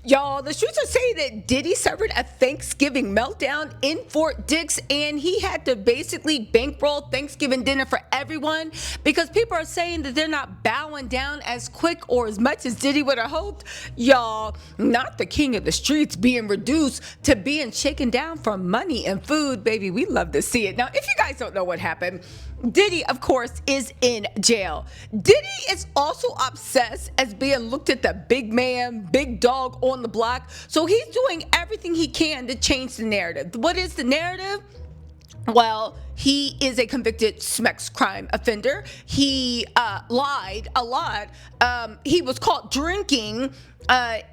Y'all, the streets are saying that Diddy suffered a Thanksgiving meltdown in Fort Dix, and he had to basically bankroll Thanksgiving dinner for everyone because people are saying that they're not bowing down as quick or as much as Diddy would have hoped. Y'all, not the king of the streets being reduced to being shaken down for money and food. Baby, we love to see it. Now, if you guys don't know what happened, Diddy, of course, is in jail. Diddy is also obsessed as being looked at the big man, big dog on the block. So he's doing everything he can to change the narrative. What is the narrative? Well, he is a convicted sex crime offender. He lied a lot. He was caught drinking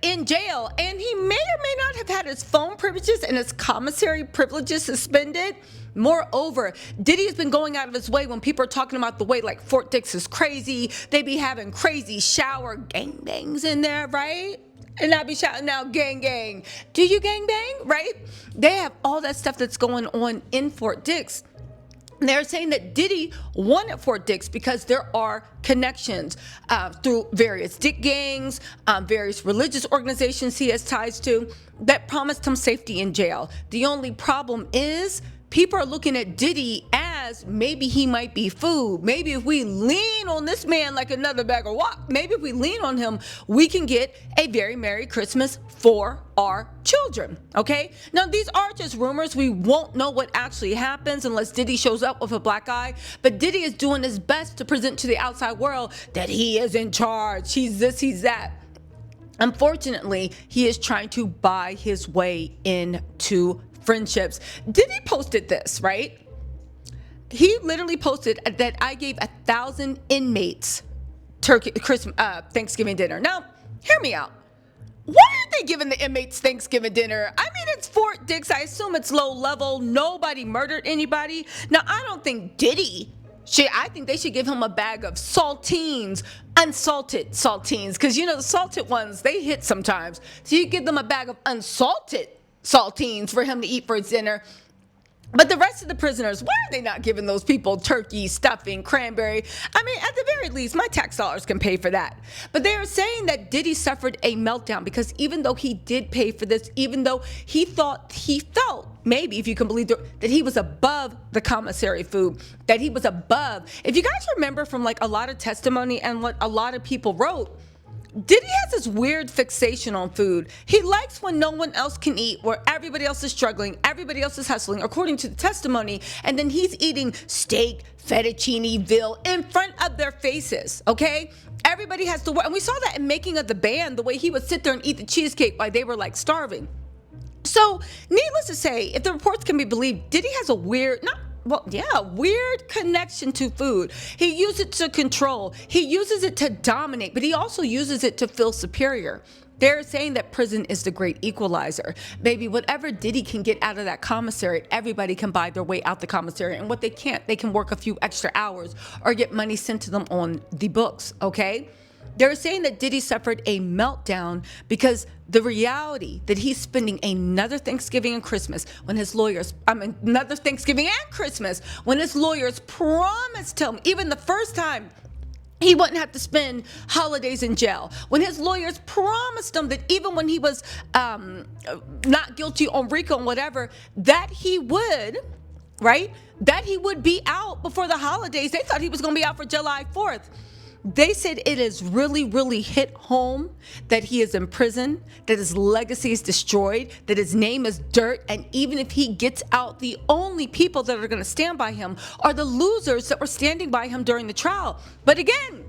in jail, and he may or may not have had his phone privileges and his commissary privileges suspended. Moreover, Diddy has been going out of his way when people are talking about the way like Fort Dix is crazy. They be having crazy shower gangbangs in there, right? And I be shouting out gang gang. Do you gang bang? Right? They have all that stuff that's going on in Fort Dix. They're saying that Diddy wanted Fort Dix because there are connections through various dick gangs, various religious organizations he has ties to that promised him safety in jail. The only problem is people are looking at Diddy as maybe he might be food. Maybe if we lean on this man like another bag of wop, maybe if we lean on him, we can get a very Merry Christmas for our children, okay? Now, these are just rumors. We won't know what actually happens unless Diddy shows up with a black eye. But Diddy is doing his best to present to the outside world that he is in charge. He's this, he's that. Unfortunately, he is trying to buy his way into friendships. Diddy posted this, right? He literally posted that I gave 1,000 inmates Thanksgiving dinner. Now, hear me out. Why are they giving the inmates Thanksgiving dinner? I mean, it's Fort Dix. I assume it's low level. Nobody murdered anybody. Now, I don't think Diddy I think they should give him a bag of saltines, unsalted saltines, because you know the salted ones, they hit sometimes. So you give them a bag of unsalted saltines for him to eat for his dinner. But the rest of the prisoners, why are they not giving those people turkey, stuffing, cranberry? I mean, at the very least, my tax dollars can pay for that. But they are saying that Diddy suffered a meltdown because even though he did pay for this, even though he felt, maybe if you can believe that he was above the commissary food, that he was above. If you guys remember from like a lot of testimony and what a lot of people wrote, Diddy has this weird fixation on food. He likes when no one else can eat, where everybody else is struggling, everybody else is hustling, according to the testimony, and then he's eating steak, fettuccineville in front of their faces, okay? Everybody has to work, and we saw that in Making of the Band, the way he would sit there and eat the cheesecake while they were like starving. So, needless to say, if the reports can be believed, Diddy has a weird connection to food. He uses it to control. He uses it to dominate, but he also uses it to feel superior. They're saying that prison is the great equalizer. Baby, whatever Diddy can get out of that commissary, everybody can buy their way out the commissary. And what they can't, they can work a few extra hours or get money sent to them on the books, okay? They're saying that Diddy suffered a meltdown because the reality that he's spending another Thanksgiving and Christmas when his lawyers, another Thanksgiving and Christmas when his lawyers promised him, even the first time, he wouldn't have to spend holidays in jail. When his lawyers promised him that even when he was not guilty on RICO and whatever, that he would, right? That he would be out before the holidays. They thought he was going to be out for July 4th. They said it is really, really hit home that he is in prison, that his legacy is destroyed, that his name is dirt, and even if he gets out, the only people that are going to stand by him are the losers that were standing by him during the trial. But again,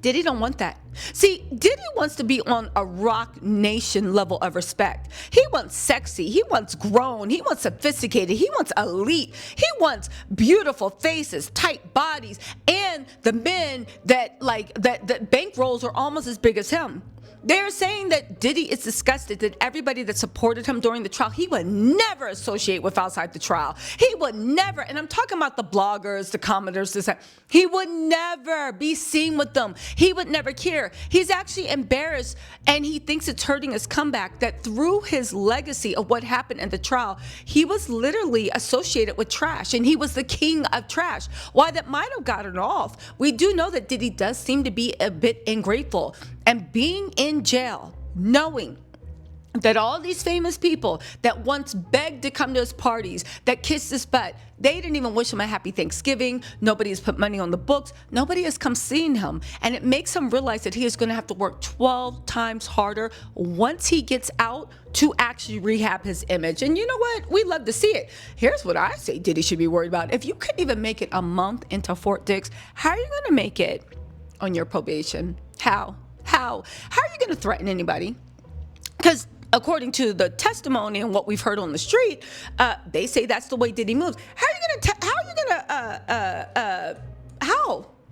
Diddy don't want that. See, Diddy wants to be on a Rock Nation level of respect. He wants sexy. He wants grown. He wants sophisticated. He wants elite. He wants beautiful faces, tight bodies, and the men that bankrolls are almost as big as him. They're saying that Diddy is disgusted that everybody that supported him during the trial, he would never associate with outside the trial. He would never, and I'm talking about the bloggers, the commenters, he would never be seen with them. He would never care. He's actually embarrassed, and he thinks it's hurting his comeback that through his legacy of what happened in the trial, he was literally associated with trash, and he was the king of trash. Why that might have gotten off, we do know that Diddy does seem to be a bit ungrateful. And being in jail, knowing that all these famous people that once begged to come to his parties, that kissed his butt, they didn't even wish him a happy Thanksgiving. Nobody has put money on the books. Nobody has come seeing him. And it makes him realize that he is going to have to work 12 times harder once he gets out to actually rehab his image. And you know what? We love to see it. Here's what I say Diddy should be worried about. If you couldn't even make it a month into Fort Dix, how are you going to make it on your probation? How are you going to threaten anybody? Because according to the testimony and what we've heard on the street, they say that's the way Diddy moves.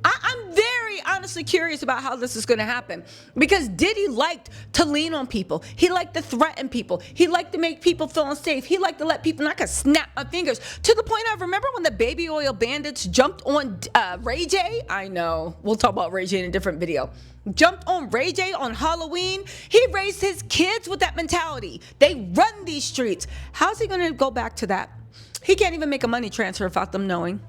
I'm very honestly curious about how this is going to happen, because Diddy liked to lean on people. He liked to threaten people. He liked to make people feel unsafe. He liked to let people, and I could snap my fingers to the point of, remember when the baby oil bandits jumped on Ray J? I know, we'll talk about Ray J in a different video. Jumped on Ray J on Halloween. He raised his kids with that mentality. They run these streets. How's he going to go back to that? He can't even make a money transfer without them knowing.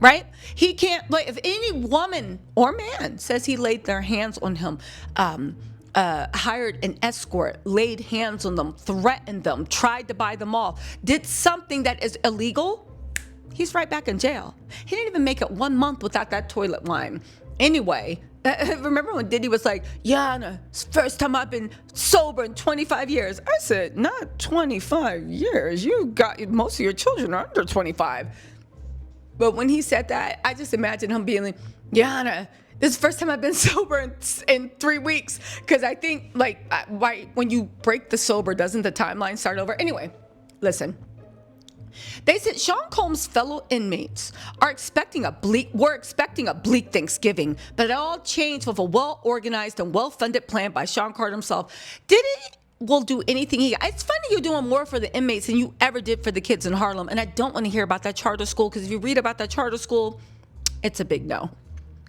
Right? He can't, like, if any woman or man says he laid their hands on him, hired an escort, laid hands on them, threatened them, tried to buy them off, did something that is illegal, he's right back in jail. He didn't even make it 1 month without that toilet wine. Anyway, remember when Diddy was like, Yana, it's the first time I've been sober in 25 years. I said, not 25 years. You got, most of your children are under 25. But when he said that, I just imagine him being like, Yana, this is the first time I've been sober in 3 weeks. Because I think, like, when you break the sober, doesn't the timeline start over? Anyway, listen. They said Sean Combs' fellow inmates were expecting a bleak Thanksgiving, but it all changed with a well-organized and well-funded plan by Sean Carter himself. Diddy will do anything it's funny you're doing more for the inmates than you ever did for the kids in Harlem, and I don't want to hear about that charter school, because if you read about that charter school, it's a big no.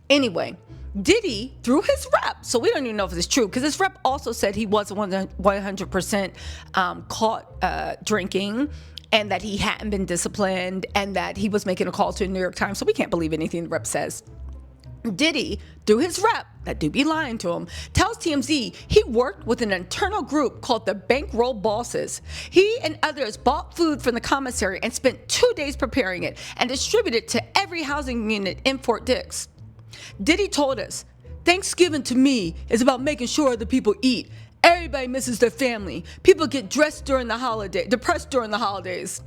Anyway, Diddy, through his rep, so we don't even know if it's true, because his rep also said he wasn't 100% caught drinking, and that he hadn't been disciplined, and that he was making a call to the New York Times, so we can't believe anything the rep says. Diddy, through his rep, that do be lying to him, tells TMZ he worked with an internal group called the Bankroll Bosses. He and others bought food from the commissary and spent 2 days preparing it and distributed it to every housing unit in Fort Dix. Diddy told us, Thanksgiving to me is about making sure the people eat. Everybody misses their family. People get depressed during the holidays.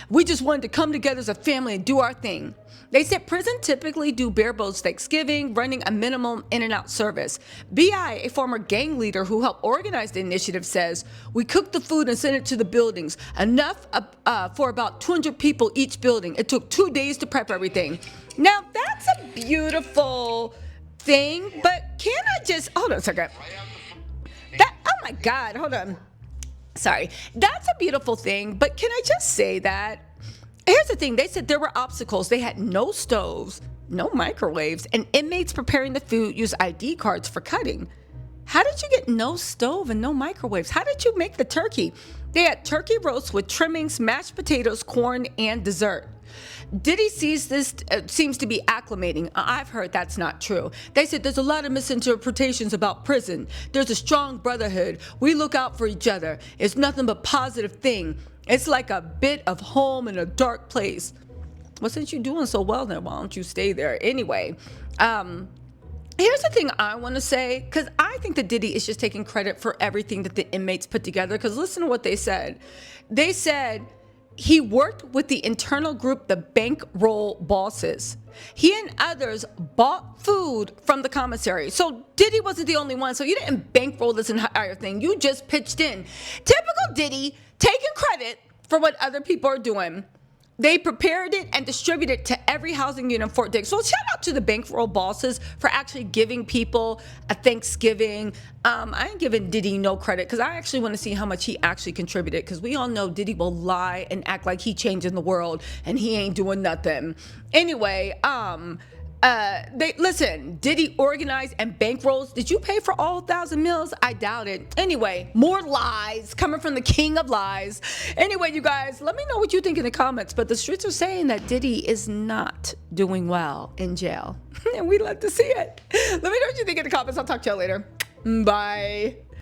We just wanted to come together as a family and do our thing. They said prison typically do bare bones Thanksgiving, running a minimum in and out service. B.I., a former gang leader who helped organize the initiative, says, we cooked the food and sent it to the buildings, enough for about 200 people each building. It took 2 days to prep everything. Now, that's a beautiful thing, but can I just, hold on a second. Oh my God, hold on. Sorry. That's a beautiful thing, but can I just say that? Here's the thing. They said there were obstacles. They had no stoves, no microwaves, and inmates preparing the food used ID cards for cutting. How did you get no stove and no microwaves? How did you make the turkey? They had turkey roast with trimmings, mashed potatoes, corn, and dessert. Diddy sees this, seems to be acclimating. I've heard that's not true. They said there's a lot of misinterpretations about prison. There's a strong brotherhood. We look out for each other. It's nothing but positive thing. It's like a bit of home in a dark place. Well, since you're doing so well, then why don't you stay there? Anyway, here's the thing I want to say, because I think that Diddy is just taking credit for everything that the inmates put together, because listen to what they said. They said he worked with the internal group, the Bankroll Bosses. He and others bought food from the commissary. So Diddy wasn't the only one. So you didn't bankroll this entire thing. You just pitched in. Typical Diddy, taking credit for what other people are doing. They prepared it and distributed it to every housing unit in Fort Dix. So shout out to the Bankroll Bosses for actually giving people a Thanksgiving. I ain't giving Diddy no credit, because I actually want to see how much he actually contributed, because we all know Diddy will lie and act like he changing the world and he ain't doing nothing. Anyway, listen, Diddy organized and bankrolls. Did you pay for all 1,000 meals? I doubt it. Anyway, more lies coming from the king of lies. Anyway, you guys, let me know what you think in the comments. But the streets are saying that Diddy is not doing well in jail. And we love to see it. Let me know what you think in the comments. I'll talk to you later. Bye.